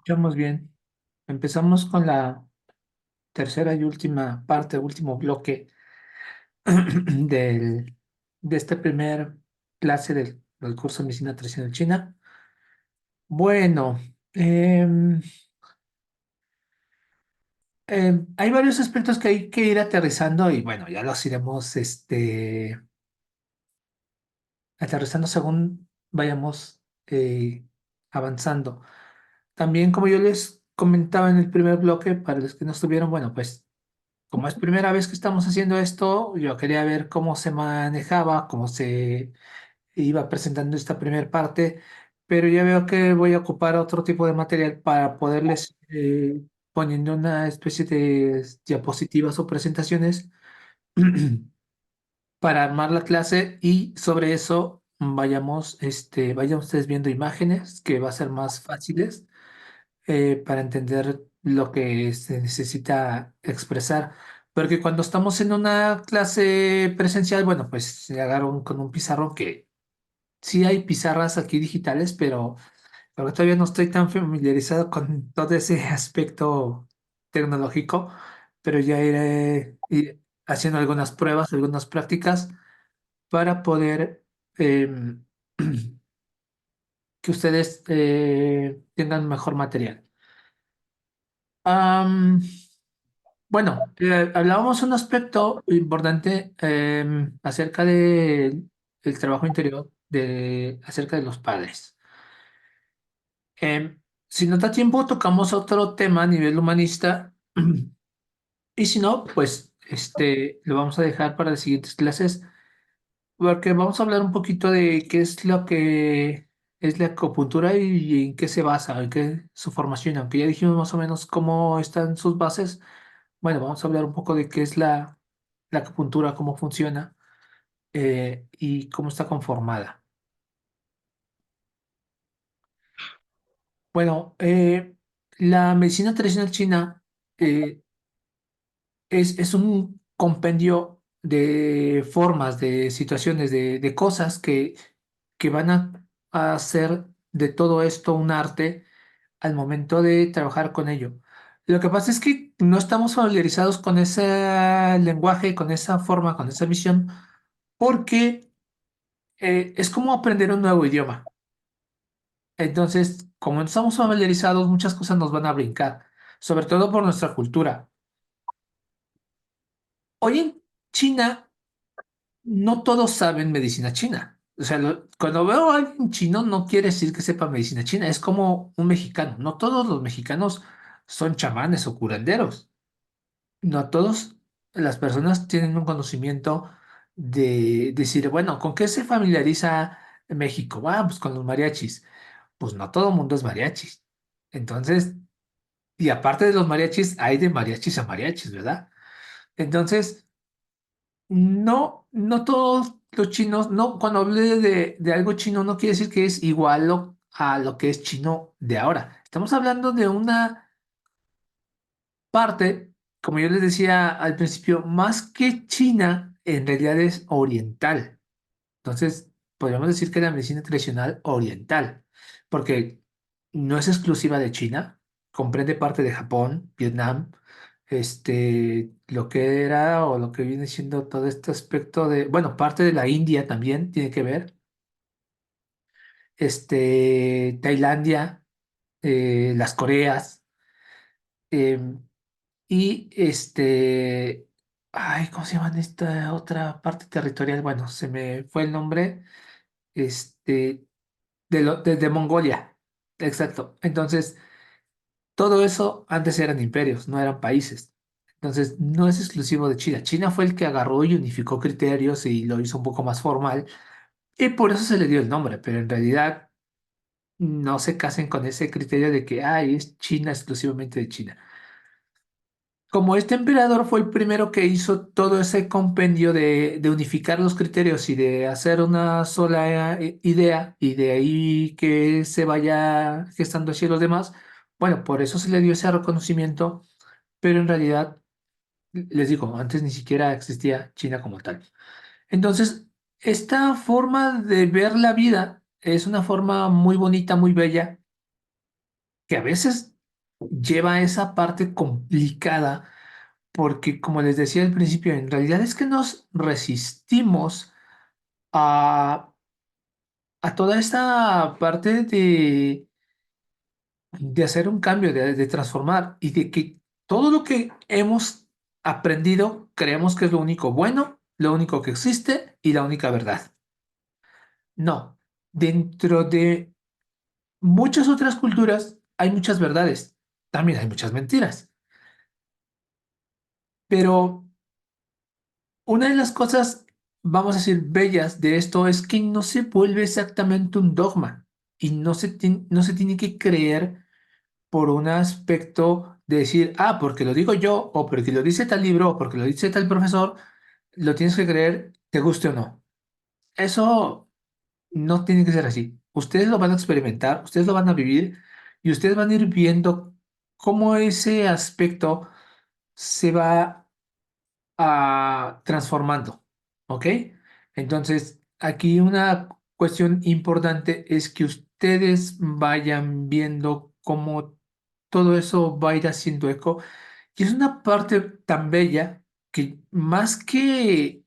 Escuchamos bien. Empezamos con la tercera y última parte, último bloque de este primer clase del curso de medicina tradicional china. Bueno, em, hay varios aspectos que hay que ir aterrizando y bueno, ya los iremos aterrizando según vayamos avanzando. También, como yo les comentaba en el primer bloque, para los que no estuvieron, bueno, pues como es primera vez que estamos haciendo esto, yo quería ver cómo se manejaba, cómo se iba presentando esta primera parte, pero ya veo que voy a ocupar otro tipo de material para poderles poniendo una especie de diapositivas o presentaciones para armar la clase y sobre eso vayan ustedes viendo imágenes que va a ser más fáciles para entender lo que se necesita expresar. Porque cuando estamos en una clase presencial, bueno, pues se agarran con un pizarrón que sí hay pizarras aquí digitales, pero todavía no estoy tan familiarizado con todo ese aspecto tecnológico, pero ya iré haciendo algunas pruebas, algunas prácticas para poder em, que ustedes tengan mejor material. Am, Bueno, hablábamos un aspecto importante acerca del trabajo interior, acerca de los padres. Si nos da tiempo, tocamos otro tema a nivel humanista y si no, pues lo vamos a dejar para las siguientes clases porque vamos a hablar un poquito de qué es lo que es la acupuntura y en qué se basa, en qué es su formación, aunque ya dijimos más o menos cómo están sus bases. Bueno, vamos a hablar un poco de qué es la acupuntura, cómo funciona y cómo está conformada. Bueno, la medicina tradicional china eh, es un compendio de formas, de situaciones, de cosas que van a hacer de todo esto un arte al momento de trabajar con ello. Lo que pasa es que no estamos familiarizados con ese lenguaje, con esa forma, con esa visión, porque es como aprender un nuevo idioma. Entonces, como no estamos familiarizados, muchas cosas nos van a brincar, sobre todo por nuestra cultura. Hoy en China, no todos saben medicina china. O sea, cuando veo a alguien chino, no quiere decir que sepa medicina china. Es como un mexicano. No todos los mexicanos son chamanes o curanderos. No todas las personas tienen un conocimiento de decir, bueno, ¿con qué se familiariza México? Ah, pues con los mariachis. Pues no todo el mundo es mariachis. Entonces, y aparte de los mariachis, hay de mariachis a mariachis, ¿verdad? Entonces, no todos los chinos, no, cuando hablé de algo chino, no quiere decir que es igual a lo que es chino de ahora. Estamos hablando de una parte, como yo les decía al principio, más que China, en realidad es oriental. Entonces, podríamos decir que la medicina tradicional oriental, porque no es exclusiva de China, comprende parte de Japón, Vietnam, lo que era o lo que viene siendo todo este aspecto de, bueno, parte de la India también tiene que ver, Tailandia, las Coreas, em, y ay, ¿cómo se llama esta otra parte territorial? Bueno, se me fue el nombre, este, de Mongolia. Exacto. Entonces, todo eso antes eran imperios, no eran países. Entonces, no es exclusivo de China. China fue el que agarró y unificó criterios y lo hizo un poco más formal, y por eso se le dio el nombre, pero en realidad no se casen con ese criterio de que, ay, es China exclusivamente de China. Como este emperador fue el primero que hizo todo ese compendio de unificar los criterios y de hacer una sola idea y de ahí que se vaya gestando hacia los demás, bueno, por eso se le dio ese reconocimiento, pero en realidad, les digo, antes ni siquiera existía China como tal. Entonces, esta forma de ver la vida es una forma muy bonita, muy bella, que a veces lleva esa parte complicada porque, como les decía al principio, en realidad es que nos resistimos a, a toda esta parte de hacer un cambio, de transformar y de que todo lo que hemos aprendido creemos que es lo único bueno, lo único que existe y la única verdad. No, dentro de muchas otras culturas hay muchas verdades, también hay muchas mentiras, pero una de las cosas, vamos a decir, bellas de esto es que no se vuelve exactamente un dogma y no se tiene que creer por un aspecto de decir, ah, porque lo digo yo, o porque lo dice tal libro, o porque lo dice tal profesor, lo tienes que creer, te guste o no. Eso no tiene que ser así. Ustedes lo van a experimentar, ustedes lo van a vivir y ustedes van a ir viendo cómo ese aspecto se va transformando, ¿ok? Entonces, aquí una cuestión importante es que ustedes vayan viendo cómo todo eso va a ir haciendo eco. Y es una parte tan bella que más que,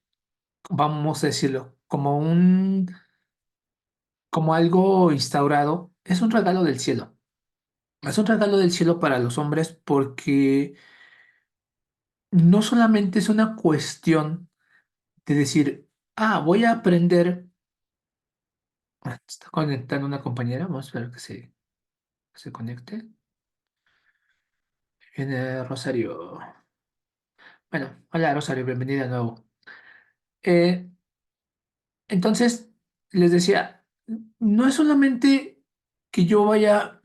vamos a decirlo, como algo instaurado, es un regalo del cielo. Es un regalo del cielo para los hombres porque no solamente es una cuestión de decir, ah, voy a aprender. Está conectando una compañera, vamos a esperar que se conecte. Viene Rosario. Bueno, hola Rosario, bienvenida de nuevo. Eh, entonces, les decía, no es solamente que yo vaya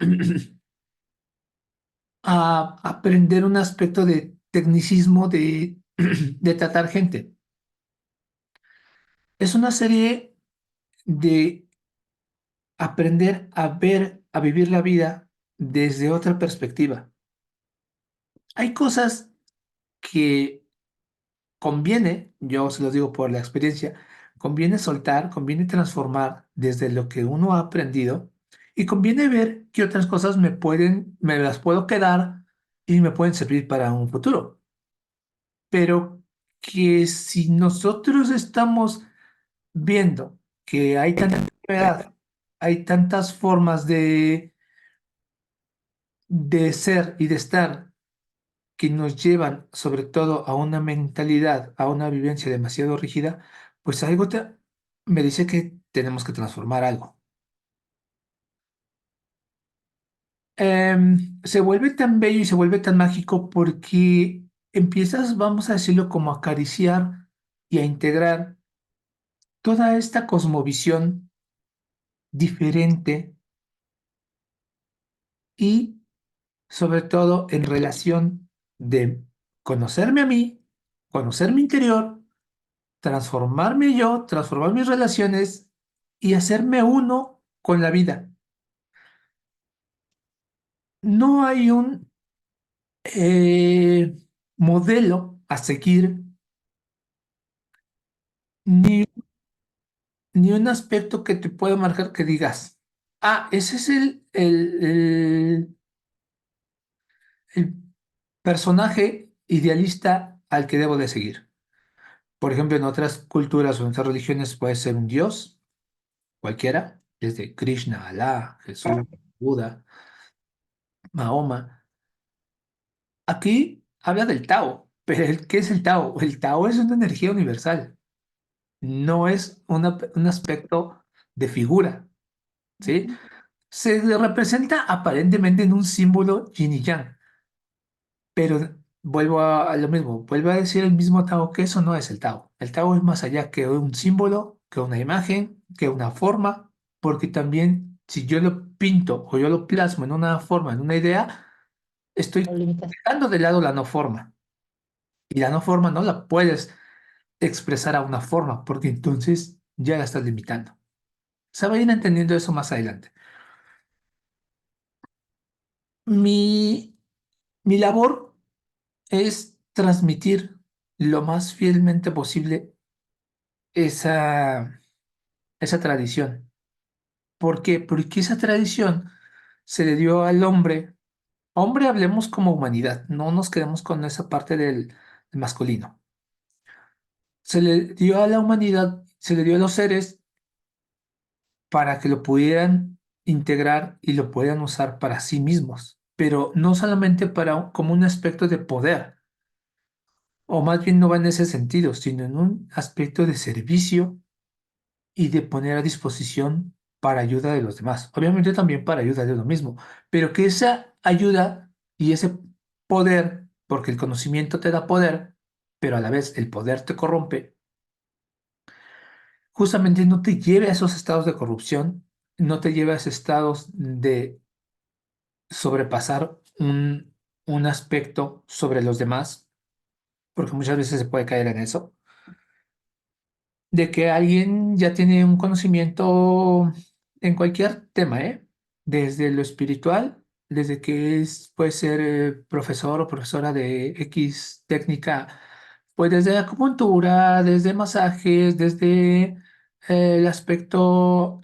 a aprender un aspecto de tecnicismo de tratar gente. Es una serie de aprender a ver, a vivir la vida desde otra perspectiva. Hay cosas que conviene, yo se los digo por la experiencia, conviene soltar, conviene transformar desde lo que uno ha aprendido y conviene ver qué otras cosas me las puedo quedar y me pueden servir para un futuro. Pero que si nosotros estamos viendo que hay tanta enfermedad, hay tantas formas de ser y de estar que nos llevan sobre todo a una mentalidad, a una vivencia demasiado rígida, pues me dice que tenemos que transformar algo. Se vuelve tan bello y se vuelve tan mágico porque empiezas, vamos a decirlo, como a acariciar y a integrar toda esta cosmovisión diferente y sobre todo en relación de conocerme a mí, conocer mi interior, transformarme yo, transformar mis relaciones y hacerme uno con la vida. No hay un eh, modelo a seguir, ni, ni un aspecto que te pueda marcar que digas, ah, ese es el personaje idealista al que debo de seguir. Por ejemplo, en otras culturas o en otras religiones puede ser un dios, cualquiera, desde Krishna, Alá, Jesús, Buda, Mahoma. Aquí habla del Tao, pero ¿qué es el Tao? El Tao es una energía universal, no es un aspecto de figura, ¿sí? Se le representa aparentemente en un símbolo yin y yang, pero vuelvo a lo mismo, vuelvo a decir el mismo Tao que eso no es el Tao. El Tao es más allá que un símbolo, que una imagen, que una forma, porque también si yo lo pinto o yo lo plasmo en una forma, en una idea, estoy dejando de lado la no forma. Y la no forma no la puedes expresar a una forma, porque entonces ya la estás limitando. Se va a ir entendiendo eso más adelante. Mi, mi labor es transmitir lo más fielmente posible esa, esa tradición. ¿Por qué? Porque esa tradición se le dio al hombre Hombre, hablemos como humanidad, no nos quedemos con esa parte del masculino. Se le dio a la humanidad, se le dio a los seres para que lo pudieran integrar y lo pudieran usar para sí mismos, pero no solamente como un aspecto de poder, o más bien no va en ese sentido, sino en un aspecto de servicio y de poner a disposición para ayuda de los demás. Obviamente también para ayuda de uno mismo, pero que esa ayuda y ese poder, porque el conocimiento te da poder, pero a la vez el poder te corrompe, justamente no te lleve a esos estados de corrupción, no te lleve a esos estados de sobrepasar un aspecto sobre los demás, porque muchas veces se puede caer en eso, de que alguien ya tiene un conocimiento en cualquier tema, ¿eh? Desde lo espiritual, desde que puede ser profesor o profesora de X técnica, pues desde acupuntura, desde masajes, desde el aspecto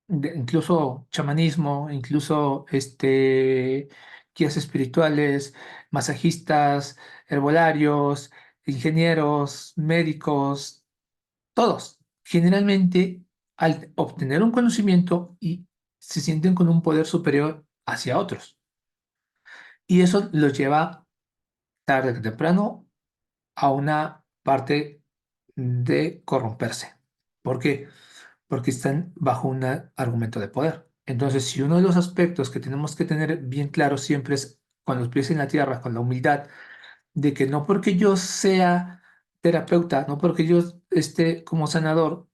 incluso chamanismo, incluso guías espirituales, masajistas, herbolarios, ingenieros, médicos, todos. Generalmente, al obtener un conocimiento y se sienten con un poder superior hacia otros. Y eso los lleva tarde que temprano a una parte de corromperse. ¿Por qué? Porque están bajo un argumento de poder. Entonces, si uno de los aspectos que tenemos que tener bien claro siempre es con los pies en la tierra, con la humildad, de que no porque yo sea terapeuta, no porque yo esté como sanador,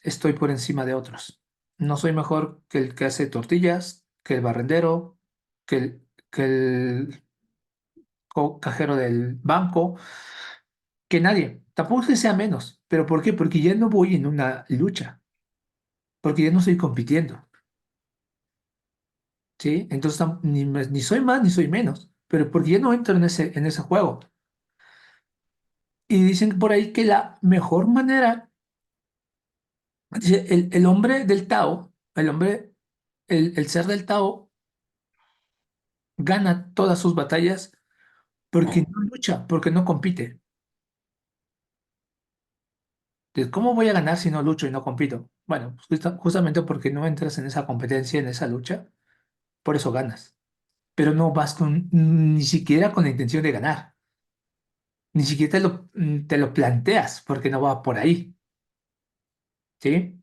estoy por encima de otros. No soy mejor que el que hace tortillas, que el barrendero, que el cajero del banco, que nadie. Tampoco es que sea menos. ¿Pero por qué? Porque ya no voy en una lucha, porque ya no estoy compitiendo. ¿Sí? Entonces ni soy más ni soy menos, pero porque ya no entro en ese juego. Y dicen por ahí que la mejor manera, dice, el hombre del Tao, el ser del Tao gana todas sus batallas porque no lucha, porque no compite. Entonces, ¿cómo voy a ganar si no lucho y no compito? Bueno, pues justamente porque no entras en esa competencia, en esa lucha, por eso ganas. Pero no vas ni siquiera con la intención de ganar. Ni siquiera te lo planteas porque no va por ahí. ¿Sí?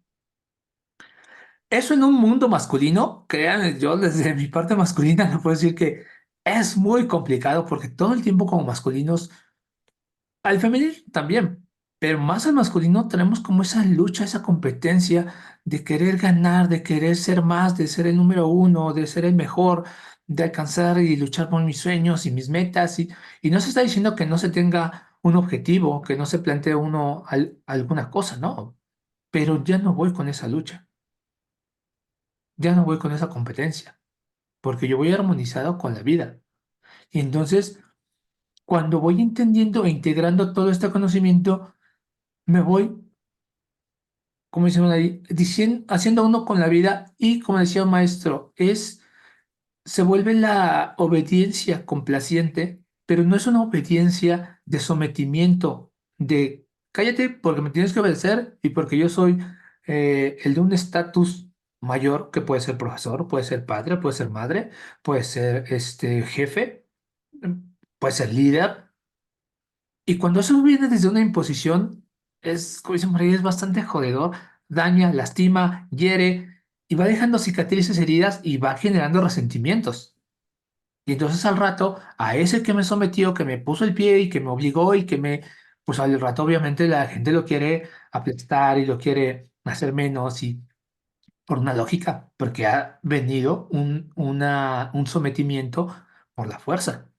Eso en un mundo masculino, créanme, yo desde mi parte masculina le puedo decir que es muy complicado porque todo el tiempo como masculinos, al femenino también, pero más al masculino tenemos como esa lucha, esa competencia de querer ganar, de querer ser más, de ser el número uno, de ser el mejor, de alcanzar y luchar por mis sueños y mis metas. Y no se está diciendo que no se tenga un objetivo, que no se plantee uno alguna cosa, no, pero ya no voy con esa lucha, ya no voy con esa competencia, porque yo voy armonizado con la vida. Y entonces, cuando voy entendiendo e integrando todo este conocimiento, me voy, como dice uno ahí, haciendo uno con la vida y, como decía un maestro, se vuelve la obediencia complaciente, pero no es una obediencia de sometimiento, de cállate porque me tienes que obedecer y porque yo soy el de un estatus mayor que puede ser profesor, puede ser padre, puede ser madre, puede ser jefe, puede ser líder. Y cuando eso viene desde una imposición, como dicen por ahí, es bastante jodedor, daña, lastima, hiere y va dejando cicatrices, heridas y va generando resentimientos. Y entonces al rato, a ese que me sometió, que me puso el pie y que me obligó y pues al rato obviamente la gente lo quiere aplastar y lo quiere hacer menos y por una lógica, porque ha venido un sometimiento por la fuerza.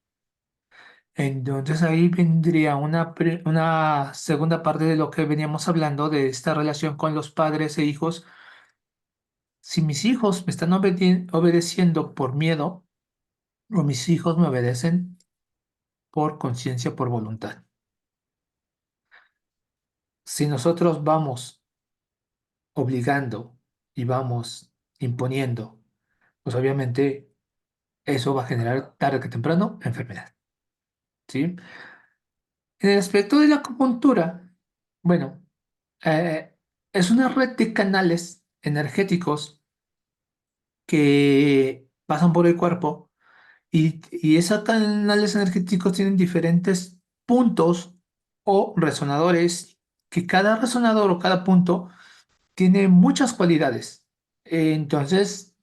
Entonces ahí vendría una segunda parte de lo que veníamos hablando de esta relación con los padres e hijos. Si mis hijos me están obedeciendo por miedo o mis hijos me obedecen por conciencia, por voluntad. Si nosotros vamos obligando y vamos imponiendo pues obviamente eso va a generar tarde que temprano enfermedad, ¿sí? En el aspecto de la acupuntura, bueno, eh, es una red de canales energéticos que pasan por el cuerpo y esos canales energéticos tienen diferentes puntos o resonadores, que cada resonador o cada punto tiene muchas cualidades. Entonces,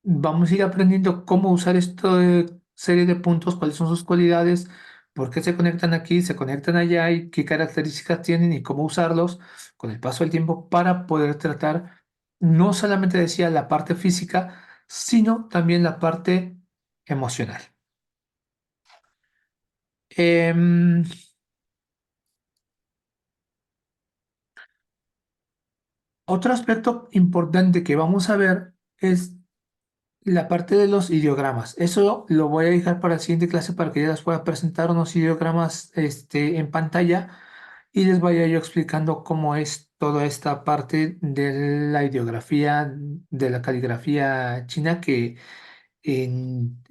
vamos a ir aprendiendo cómo usar esta serie de puntos, cuáles son sus cualidades, por qué se conectan aquí, se conectan allá y qué características tienen y cómo usarlos con el paso del tiempo para poder tratar no solamente decía la parte física, sino también la parte emocional. Em, Otro aspecto importante que vamos a ver es la parte de los ideogramas. Eso lo voy a dejar para la siguiente clase para que ya les pueda presentar unos ideogramas en pantalla y les vaya yo explicando cómo es toda esta parte de la ideografía, de la caligrafía china, que en-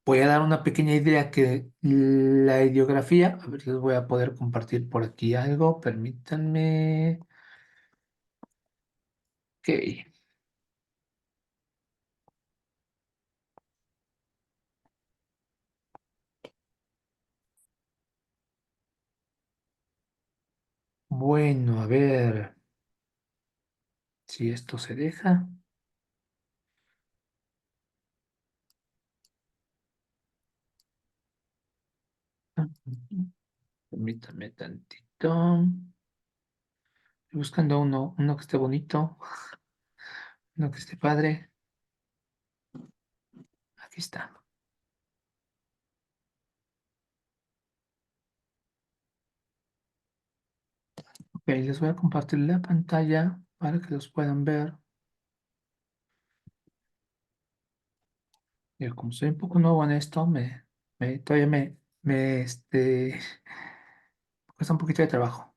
voy a dar una pequeña idea que la ideografía, a ver, les voy a poder compartir por aquí algo, permítanme. Ok, bueno, a ver si esto se deja. Permítame tantito. Estoy buscando uno que esté bonito, uno que esté padre. Aquí está. Ok, les voy a compartir la pantalla para que los puedan ver. Yo, como soy un poco nuevo en esto, todavía cuesta un poquito de trabajo.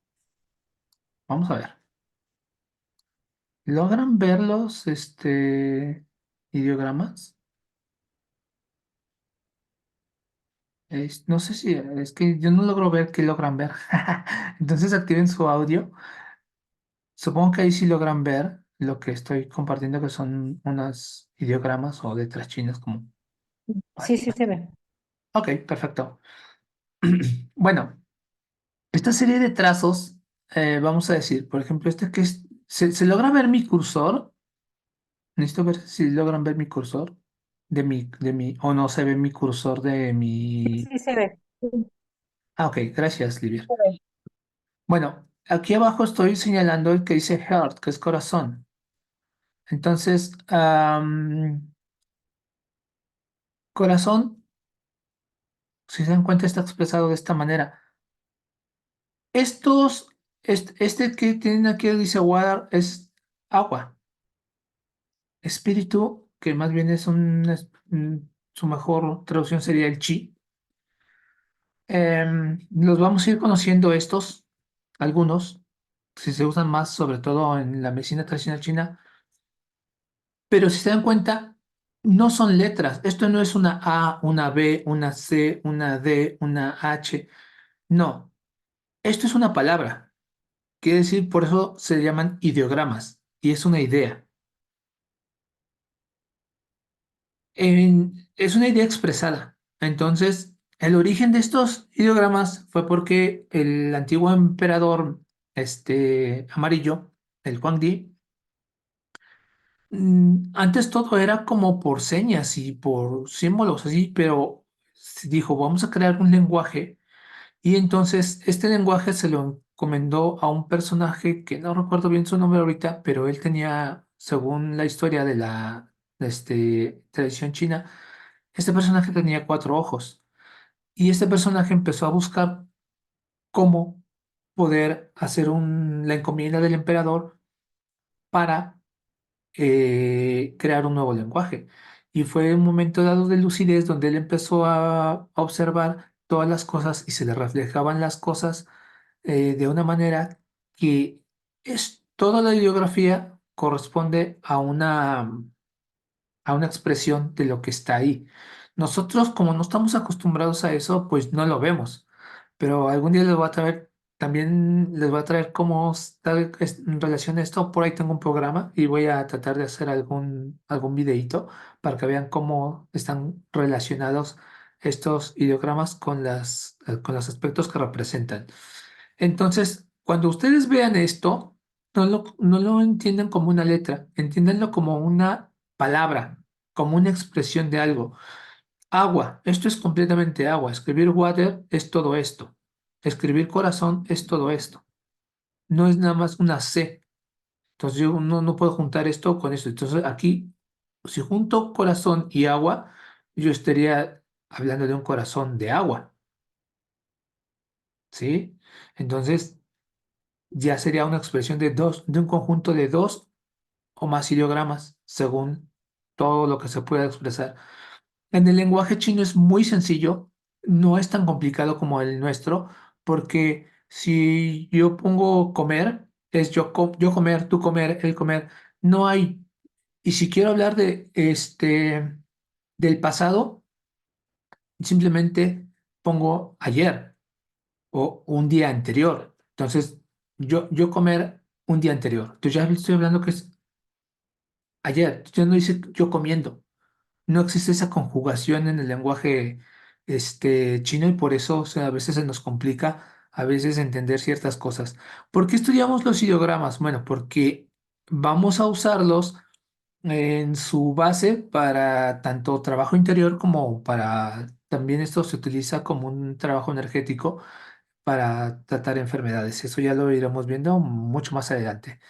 Vamos a ver. ¿Logran ver los, ideogramas? No sé si, es que yo no logro ver qué logran ver. Entonces activen su audio. Supongo que ahí sí logran ver lo que estoy compartiendo, que son unos ideogramas o letras chinas como... Sí, sí se ve. Ok, perfecto. Bueno, esta serie de trazos, vamos a decir, por ejemplo, este que es... ¿Se logra ver mi cursor? Necesito ver si logran ver mi cursor o no se ve mi cursor de mi... Sí se ve. Sí Ah, ok, gracias, Livia. se ve. Bueno, aquí abajo estoy señalando el que dice heart, que es corazón. Entonces, corazón, si se dan cuenta, está expresado de esta manera. Estos, este que tienen aquí dice water es agua. Espíritu, que más bien su mejor traducción sería el chi. Los vamos a ir conociendo estos, algunos, si se usan más, sobre todo en la medicina tradicional china. Pero si se dan cuenta, no son letras. Esto no es una A, una B, una C, una D, una H. No, esto es una palabra. Quiere decir, por eso se llaman ideogramas. Y es una idea. Es una idea expresada. Entonces, el origen de estos ideogramas fue porque el antiguo emperador, amarillo, el Huangdi, antes todo era como por señas y por símbolos así, pero se dijo, vamos a crear un lenguaje. Y entonces este lenguaje se lo encomendó a un personaje que no recuerdo bien su nombre ahorita, pero él tenía, según la historia de la tradición china, este personaje tenía cuatro ojos. Y este personaje empezó a buscar cómo poder hacer la encomienda del emperador para crear un nuevo lenguaje. Y fue un momento dado de lucidez donde él empezó a observar todas las cosas y se le reflejaban las cosas de una manera que toda la ideografía corresponde a a una expresión de lo que está ahí. Nosotros, como no estamos acostumbrados a eso, pues no lo vemos. Pero algún día les voy a traer, también les voy a traer cómo está en relación a esto. Por ahí tengo un programa y voy a tratar de hacer algún videíto para que vean cómo están relacionados estos ideogramas con los aspectos que representan. Entonces, cuando ustedes vean esto, no lo entiendan como una letra, entiéndanlo como una palabra, como una expresión de algo. Agua, esto es completamente agua. Escribir water es todo esto. Escribir corazón es todo esto. No es nada más una C. Entonces yo no puedo juntar esto con esto. Entonces aquí, si junto corazón y agua, yo estaría hablando de un corazón de agua, ¿sí? Entonces ya sería una expresión de un conjunto de dos o más ideogramas, según todo lo que se pueda expresar. En el lenguaje chino es muy sencillo, no es tan complicado como el nuestro, porque si yo pongo comer, es yo comer, tú comer, él comer, no hay. Y si quiero hablar del pasado, simplemente pongo ayer o un día anterior. Entonces, yo comer un día anterior. Entonces ya estoy hablando que es ayer. Yo no dice yo comiendo. No existe esa conjugación en el lenguaje chino y por eso, o sea, a veces se nos complica a veces entender ciertas cosas. ¿Por qué estudiamos los ideogramas? Bueno, porque vamos a usarlos en su base para tanto trabajo interior como para, también esto se utiliza como un trabajo energético para tratar enfermedades. Eso ya lo iremos viendo mucho más adelante.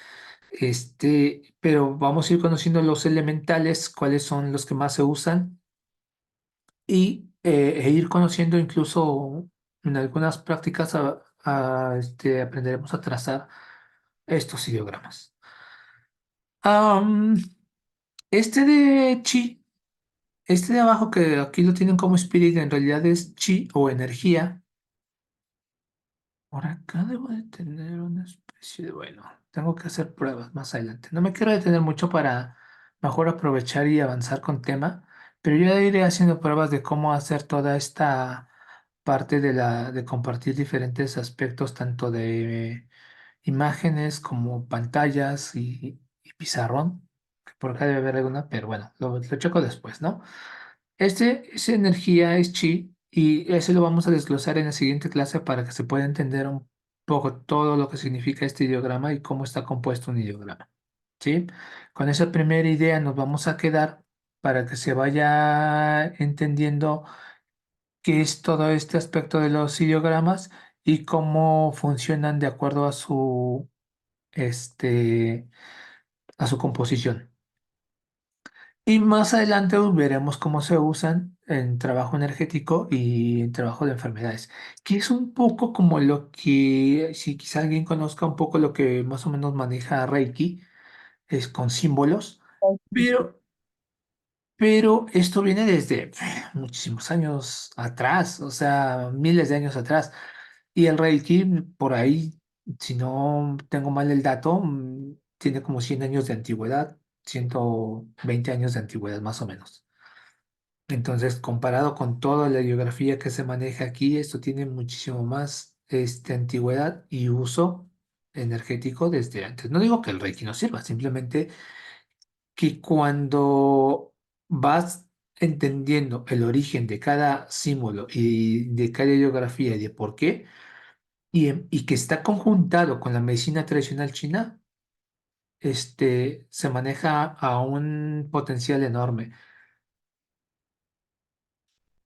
Pero vamos a ir conociendo los elementales, cuáles son los que más se usan e ir conociendo incluso en algunas prácticas aprenderemos a trazar estos ideogramas. Am, este de chi, este de abajo que aquí lo tienen como spirit, en realidad es chi o energía. Por acá debo de tener una especie de, bueno, tengo que hacer pruebas más adelante. No me quiero detener mucho para mejor aprovechar y avanzar con tema, pero yo ya iré haciendo pruebas de cómo hacer toda esta parte de compartir diferentes aspectos, tanto de imágenes como pantallas y pizarrón, que por acá debe haber alguna, pero bueno, lo checo después, ¿no? Esa energía es chi y eso lo vamos a desglosar en la siguiente clase para que se pueda entender un poco todo lo que significa este ideograma y cómo está compuesto un ideograma, ¿sí? Con esa primera idea nos vamos a quedar para que se vaya entendiendo qué es todo este aspecto de los ideogramas y cómo funcionan de acuerdo este, a su composición. Y más adelante veremos cómo se usan en trabajo energético y en trabajo de enfermedades, que es un poco como lo que, si quizá alguien conozca un poco lo que más o menos maneja Reiki, es con símbolos, pero, pero esto viene desde muchísimos años atrás, o sea, miles de años atrás. Y el Reiki, por ahí, si no tengo mal el dato, tiene como 100 años de antigüedad, 120 años de antigüedad más o menos. Entonces, comparado con toda la biografía que se maneja aquí, esto tiene muchísimo más antigüedad y uso energético desde antes. No digo que el Reiki no sirva, simplemente que cuando vas entendiendo el origen de cada símbolo y de cada ideografía y de por qué, y que está conjuntado con la medicina tradicional china, se maneja a un potencial enorme.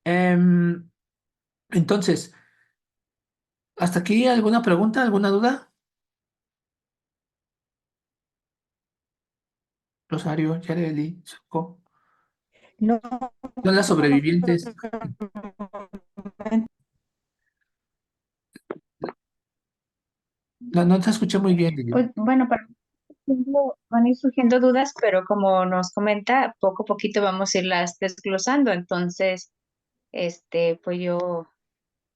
Em, entonces, ¿hasta aquí alguna pregunta, alguna duda? Rosario, Yareli, Soco. No, Son las sobrevivientes. No, no te escuché muy bien, Lili. pues bueno, van a ir surgiendo dudas, pero como nos comenta, poco a poquito vamos a irlas desglosando. Entonces, pues yo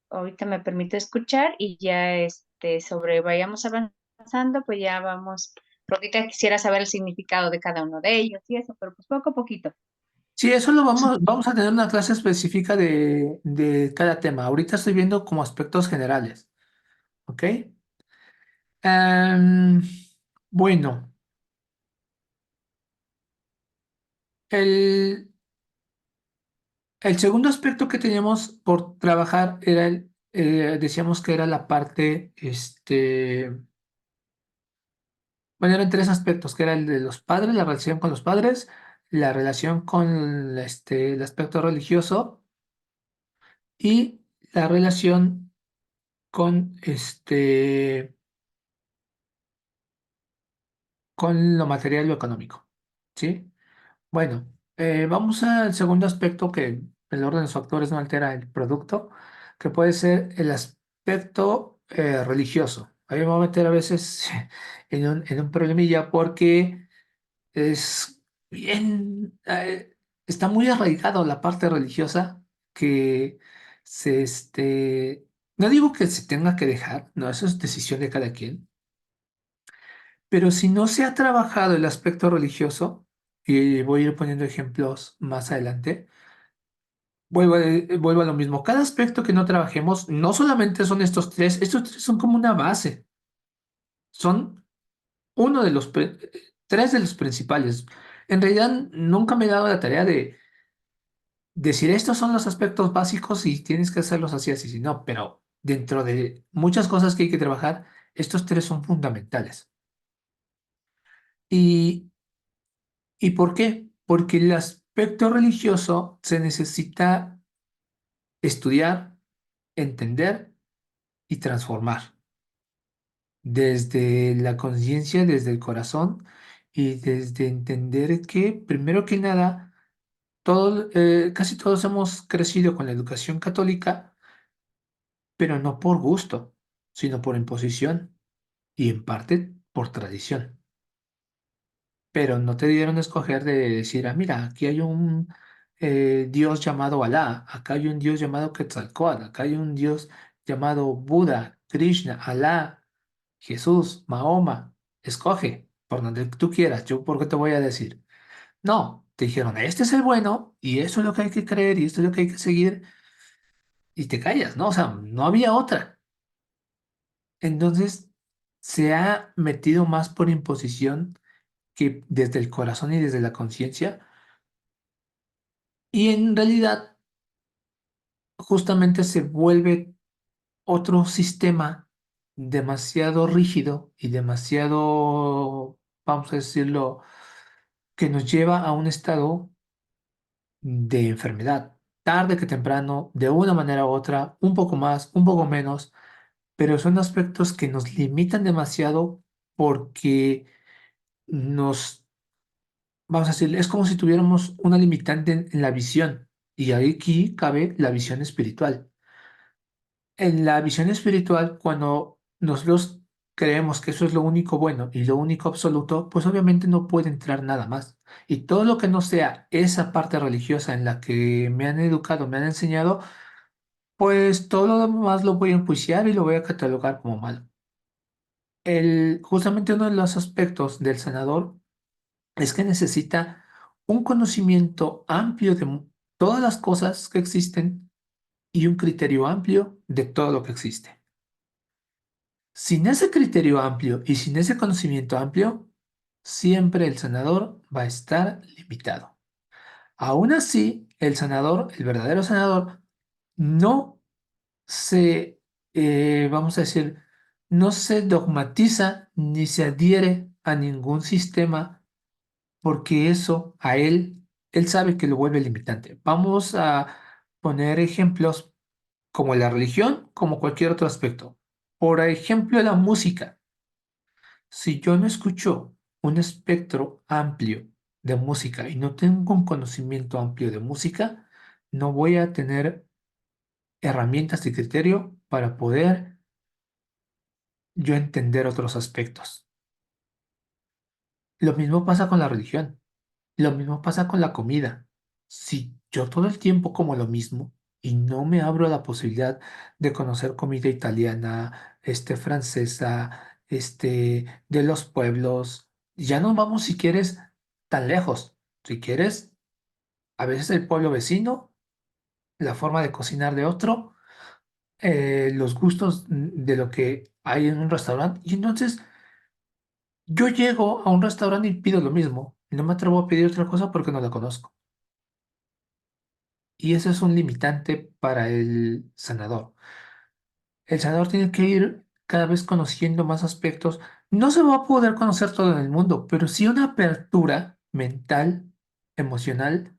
ahorita me permito escuchar y ya sobre vayamos avanzando, pues ya vamos. Porque ahorita quisiera saber el significado de cada uno de ellos y eso, pero pues poco a poquito. Sí, eso lo vamos a tener una clase específica de cada tema. Ahorita estoy viendo como aspectos generales, ¿ok? Em, bueno, el, el segundo aspecto que teníamos por trabajar era decíamos que era la parte, bueno, eran tres aspectos, que era el de los padres, la relación con los padres, la relación con el aspecto religioso y la relación con con lo material y lo económico, ¿sí? Bueno, vamos al segundo aspecto que el orden de los factores no altera el producto, que puede ser el aspecto religioso. Ahí me voy a meter a veces en un problemilla porque es bien, está muy arraigado la parte religiosa que no digo que se tenga que dejar, no, eso es decisión de cada quien, pero si no se ha trabajado el aspecto religioso, y voy a ir poniendo ejemplos más adelante, vuelvo a lo mismo. Cada aspecto que no trabajemos, no solamente son estos tres son como una base, son uno de tres de los principales. En realidad, nunca me he dado la tarea de decir estos son los aspectos básicos y tienes que hacerlos así, así, así. No, pero dentro de muchas cosas que hay que trabajar, estos tres son fundamentales. ¿Y, y por qué? Porque el aspecto religioso se necesita estudiar, entender y transformar desde la conciencia, desde el corazón y desde entender que, primero que nada, casi todos hemos crecido con la educación católica, pero no por gusto, sino por imposición y en parte por tradición. Pero no te dieron a escoger de decir, ah, mira, aquí hay un Dios llamado Alá, acá hay un Dios llamado Quetzalcóatl, acá hay un Dios llamado Buda, Krishna, Alá, Jesús, Mahoma. Escoge por donde tú quieras, yo por qué te voy a decir. No, te dijeron, este es el bueno y eso es lo que hay que creer y esto es lo que hay que seguir y te callas, ¿no? O sea, no había otra. Entonces, se ha metido más por imposición que desde el corazón y desde la conciencia. Y en realidad, justamente se vuelve otro sistema demasiado rígido y demasiado, vamos a decirlo, que nos lleva a un estado de enfermedad. Tarde que temprano, de una manera u otra, un poco más, un poco menos, pero son aspectos que nos limitan demasiado porque nos, vamos a decir, es como si tuviéramos una limitante en la visión. Y aquí cabe la visión espiritual. En la visión espiritual, cuando nosotros creemos que eso es lo único bueno y lo único absoluto, pues obviamente no puede entrar nada más. Y todo lo que no sea esa parte religiosa en la que me han educado, me han enseñado, pues todo lo demás lo voy a enjuiciar y lo voy a catalogar como malo. Justamente uno de los aspectos del sanador es que necesita un conocimiento amplio de todas las cosas que existen y un criterio amplio de todo lo que existe. Sin ese criterio amplio y sin ese conocimiento amplio, siempre el sanador va a estar limitado. Aún así, el sanador, el verdadero sanador, no vamos a decir, no se dogmatiza ni se adhiere a ningún sistema porque eso a él sabe que lo vuelve limitante. Vamos a poner ejemplos como la religión, como cualquier otro aspecto. Por ejemplo, la música. Si yo no escucho un espectro amplio de música y no tengo un conocimiento amplio de música, no voy a tener herramientas y criterio para poder yo entender otros aspectos. Lo mismo pasa con la religión, lo mismo pasa con la comida. Si yo todo el tiempo como lo mismo y no me abro a la posibilidad de conocer comida italiana, francesa, de los pueblos, ya no vamos si quieres tan lejos. Si quieres, a veces el pueblo vecino, la forma de cocinar de otro, los gustos de lo que hay en un restaurante. Y entonces yo llego a un restaurante y pido lo mismo. Y no me atrevo a pedir otra cosa porque no la conozco. Y eso es un limitante para el sanador. El sanador tiene que ir cada vez conociendo más aspectos. No se va a poder conocer todo en el mundo, pero sí una apertura mental, emocional,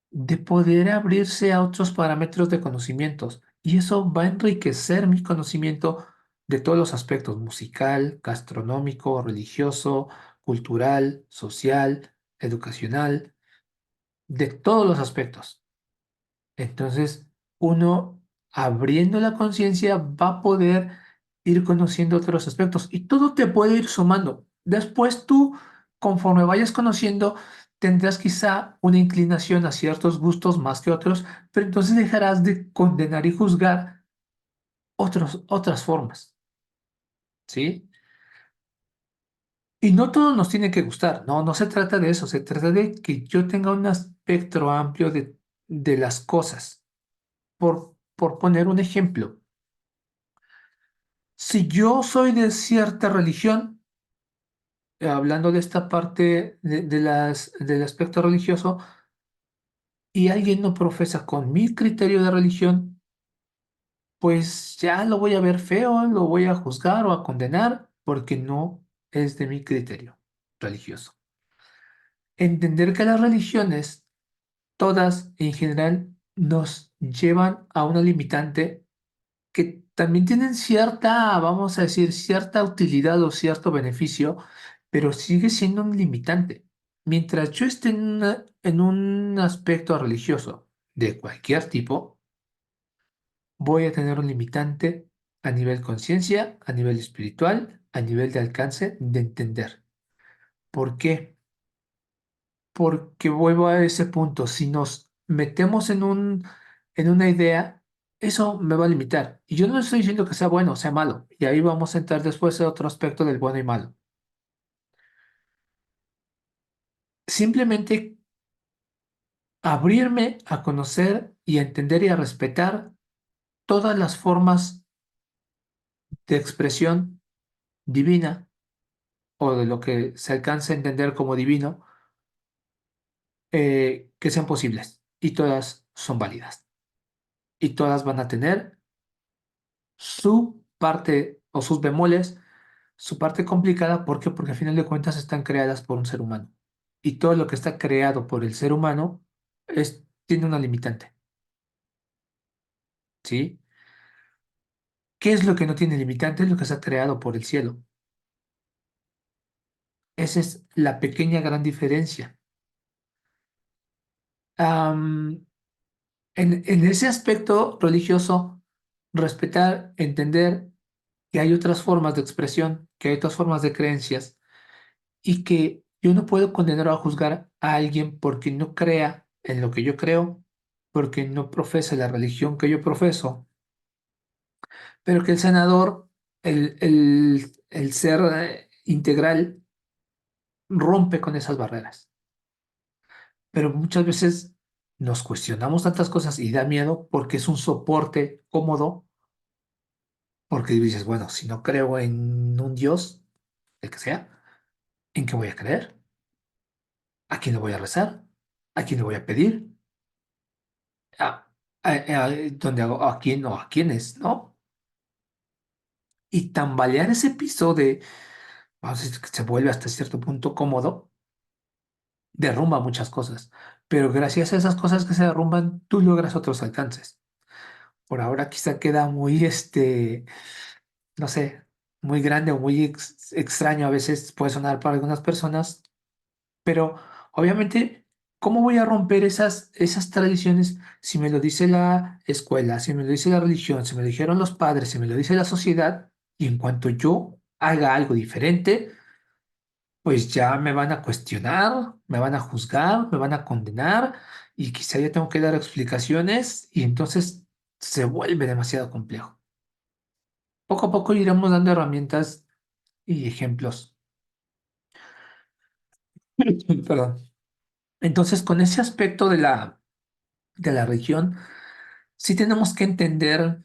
de poder abrirse a otros parámetros de conocimientos. Y eso va a enriquecer mi conocimiento de todos los aspectos: musical, gastronómico, religioso, cultural, social, educacional, de todos los aspectos. Entonces, uno abriendo la conciencia va a poder ir conociendo otros aspectos y todo te puede ir sumando. Después tú, conforme vayas conociendo, tendrás quizá una inclinación a ciertos gustos más que otros, pero entonces dejarás de condenar y juzgar otras formas, ¿sí? Y no todo nos tiene que gustar, no, no se trata de eso, se trata de que yo tenga un espectro amplio de las cosas. Por poner un ejemplo. Si yo soy de cierta religión, hablando de esta parte del aspecto religioso, y alguien no profesa con mi criterio de religión, pues ya lo voy a ver feo, lo voy a juzgar o a condenar porque no es de mi criterio religioso. Entender que las religiones, todas en general, nos llevan a una limitante que también tienen cierta, vamos a decir, cierta utilidad o cierto beneficio, pero sigue siendo un limitante. Mientras yo esté en un aspecto religioso de cualquier tipo, voy a tener un limitante a nivel conciencia, a nivel espiritual, a nivel de alcance de entender. ¿Por qué? Porque vuelvo a ese punto. Si nos metemos en una idea, eso me va a limitar. Y yo no estoy diciendo que sea bueno o sea malo. Y ahí vamos a entrar después a otro aspecto del bueno y malo. Simplemente abrirme a conocer y a entender y a respetar todas las formas de expresión divina o de lo que se alcance a entender como divino, que sean posibles. Y todas son válidas. Y todas van a tener su parte o sus bemoles, su parte complicada. ¿Por qué? Porque al final de cuentas están creadas por un ser humano. Y todo lo que está creado por el ser humano tiene una limitante, ¿sí? ¿Qué es lo que no tiene limitante? Es lo que está creado por el cielo. Esa es la pequeña gran diferencia. Am, en ese aspecto religioso, respetar, entender que hay otras formas de expresión, que hay otras formas de creencias y que yo no puedo condenar o juzgar a alguien porque no crea en lo que yo creo, porque no profesa la religión que yo profeso, pero que el sanador, el ser integral, rompe con esas barreras. Pero muchas veces nos cuestionamos tantas cosas y da miedo porque es un soporte cómodo, porque dices, bueno, si no creo en un Dios, el que sea, ¿en qué voy a creer? ¿A quién le voy a rezar? ¿A quién le voy a pedir? Donde hago a quién o a quiénes, ¿no? Y tambalear ese piso de, vamos a decir, que se vuelve hasta cierto punto cómodo, derrumba muchas cosas. Pero gracias a esas cosas que se derrumban, tú logras otros alcances. Por ahora quizá queda muy, no sé, muy grande o muy extraño, a veces puede sonar para algunas personas, pero obviamente, ¿cómo voy a romper esas tradiciones si me lo dice la escuela, si me lo dice la religión, si me lo dijeron los padres, si me lo dice la sociedad? Y en cuanto yo haga algo diferente, pues ya me van a cuestionar, me van a juzgar, me van a condenar y quizá ya tengo que dar explicaciones y entonces se vuelve demasiado complejo. Poco a poco iremos dando herramientas y ejemplos. Perdón. Entonces, con ese aspecto de la religión, sí tenemos que entender